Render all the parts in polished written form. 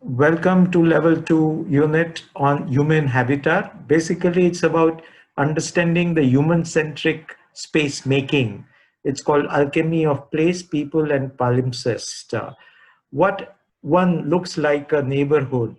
Welcome to level 2 unit on human habitat. Basically, it's about understanding the human centric space making. It's called Alchemy of Place, People, and Palimpsest. What one looks like a neighborhood,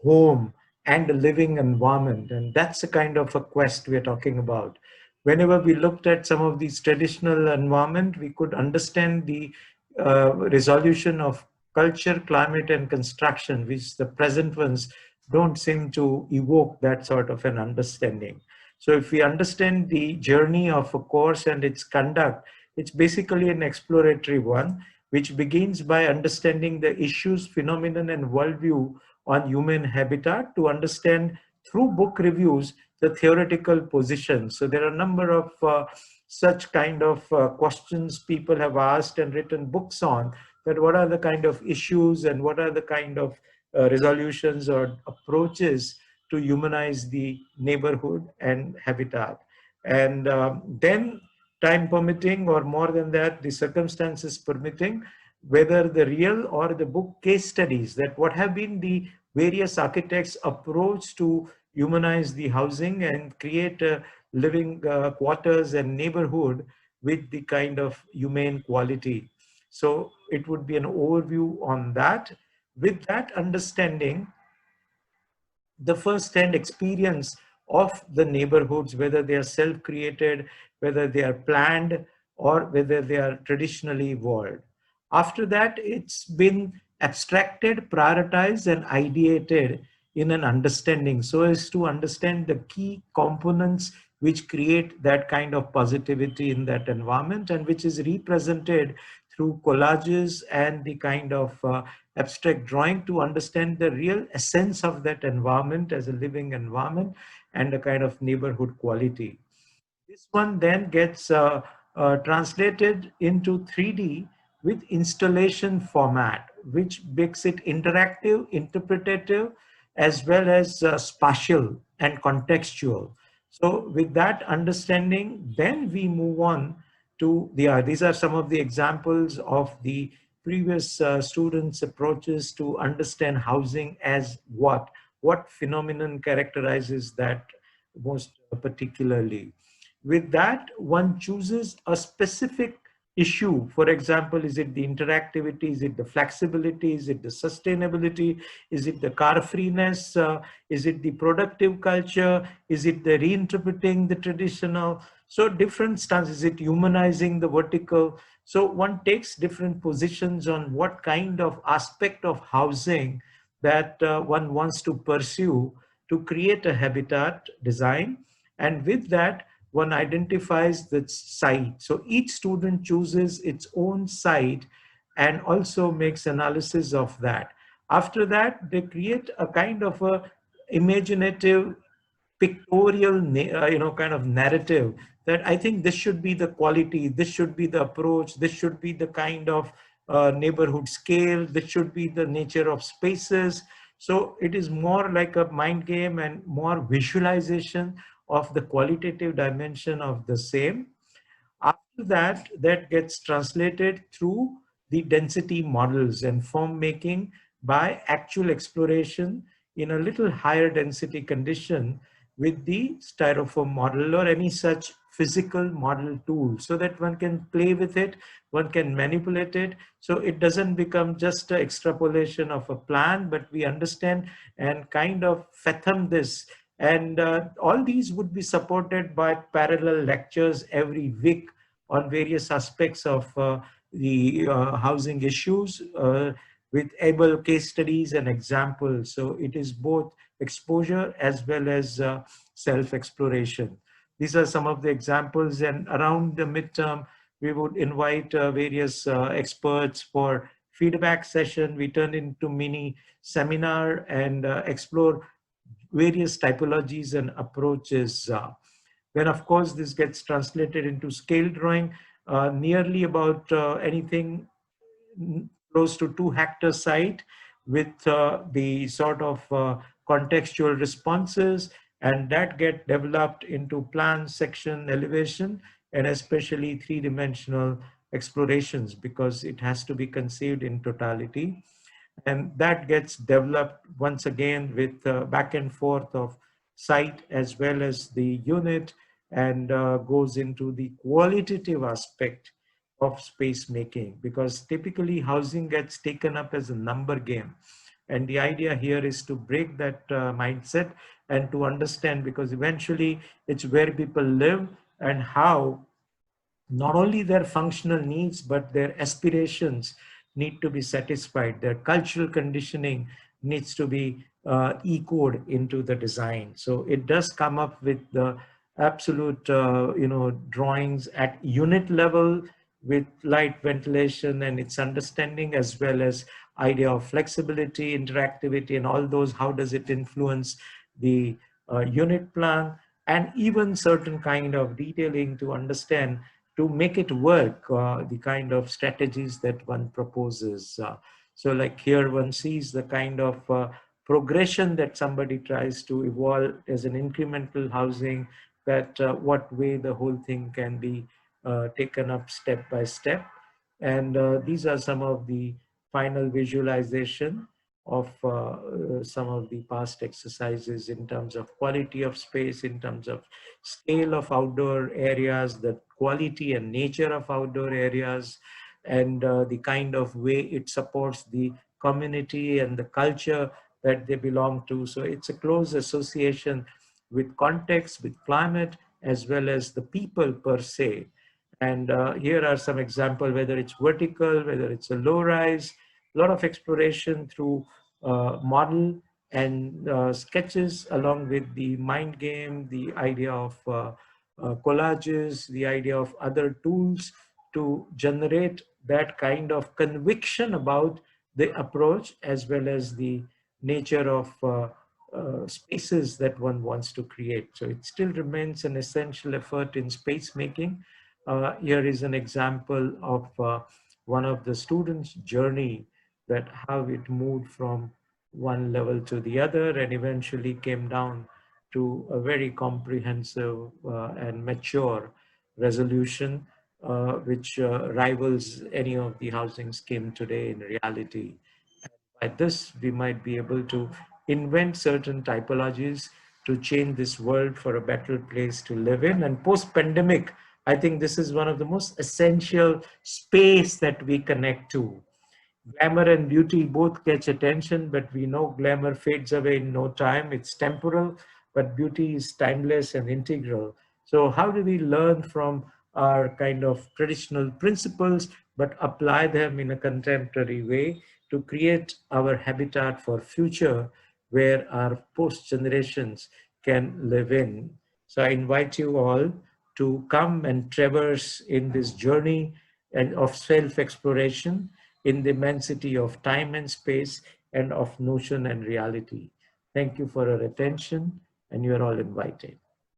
home, and a living environment. And that's the kind of a quest we're talking about. Whenever we looked at some of these traditional environment, we could understand the resolution of culture, climate, and construction, which the present ones don't seem to evoke that sort of an understanding. So if we understand the journey of a course and its conduct, it's basically an exploratory one, which begins by understanding the issues, phenomenon, and worldview on human habitat to understand through book reviews the theoretical position. So there are a number of such kind of questions people have asked and written books on, that what are the kind of issues and what are the kind of resolutions or approaches to humanize the neighborhood and habitat. And then, time permitting, or more than that, the circumstances permitting, whether the real or the book case studies, that what have been the various architects' approach to humanize the housing and create living quarters and neighborhood with the kind of humane quality. So it would be an overview on that. With that understanding, the first-hand experience of the neighborhoods, whether they are self-created, whether they are planned, or whether they are traditionally evolved. After that, it's been abstracted, prioritized, and ideated in an understanding so as to understand the key components which create that kind of positivity in that environment, and which is represented through collages and the kind of abstract drawing to understand the real essence of that environment as a living environment and a kind of neighborhood quality. This one then gets translated into 3D with installation format, which makes it interactive, interpretative, as well as spatial and contextual. So with that understanding, then we move on to these are some of the examples of the previous students' approaches to understand housing as what phenomenon characterizes that most particularly. With that, one chooses a specific issue. For example, is it the interactivity? Is it the flexibility? Is it the sustainability? Is it the car freeness? Is it the productive culture? Is it the reinterpreting the traditional? So different stances. Is it humanizing the vertical? So one takes different positions on what kind of aspect of housing that one wants to pursue to create a habitat design. And with that, one identifies the site. So each student chooses its own site and also makes analysis of that. After that, they create a kind of a imaginative pictorial kind of narrative, that I think this should be the quality, this should be the approach, this should be the kind of neighborhood scale, this should be the nature of spaces. So it is more like a mind game and more visualization of the qualitative dimension of the same. After that, that gets translated through the density models and form making by actual exploration in a little higher density condition with the styrofoam model or any such physical model tool, so that one can play with it, one can manipulate it. So it doesn't become just an extrapolation of a plan, but we understand and kind of fathom this. And all these would be supported by parallel lectures every week on various aspects of the housing issues with able case studies and examples. So it is both exposure as well as self-exploration. These are some of the examples, and around the midterm, we would invite various experts for feedback session. We turn into mini seminar and explore various typologies and approaches. Then, of course, this gets translated into scale drawing, nearly about anything close to 2 hectare site with the sort of contextual responses, and that get developed into plan, section, elevation, and especially three-dimensional explorations, because it has to be conceived in totality. And that gets developed once again with back and forth of site as well as the unit, and goes into the qualitative aspect of space making, because typically housing gets taken up as a number game. And the idea here is to break that mindset and to understand, because eventually it's where people live and how not only their functional needs, but their aspirations need to be satisfied. Their cultural conditioning needs to be echoed into the design. So it does come up with the absolute, drawings at unit level with light, ventilation, and its understanding, as well as idea of flexibility, interactivity, and all those. How does it influence the unit plan, and even certain kind of detailing to understand to make it work, the kind of strategies that one proposes. So like here one sees the kind of progression that somebody tries to evolve as an incremental housing, that what way the whole thing can be taken up step by step. And these are some of the final visualization of some of the past exercises in terms of quality of space, in terms of scale of outdoor areas, the quality and nature of outdoor areas, and the kind of way it supports the community and the culture that they belong to. So it's a close association with context, with climate, as well as the people per se. And here are some examples, whether it's vertical, whether it's a low rise, a lot of exploration through model and sketches, along with the mind game, the idea of collages, the idea of other tools to generate that kind of conviction about the approach, as well as the nature of spaces that one wants to create. So it still remains an essential effort in space making. Here is an example of one of the students' journey, that how it moved from one level to the other and eventually came down to a very comprehensive and mature resolution, which rivals any of the housing scheme today in reality. By this, we might be able to invent certain typologies to change this world for a better place to live in. And post-pandemic, I think this is one of the most essential space that we connect to. Glamour and beauty both catch attention, but we know glamour fades away in no time. It's temporal, but beauty is timeless and integral. So how do we learn from our kind of traditional principles, but apply them in a contemporary way to create our habitat for future, where our post generations can live in? So I invite you all to come and traverse in this journey and of self-exploration in the immensity of time and space, and of notion and reality. Thank you for your attention, and you are all invited.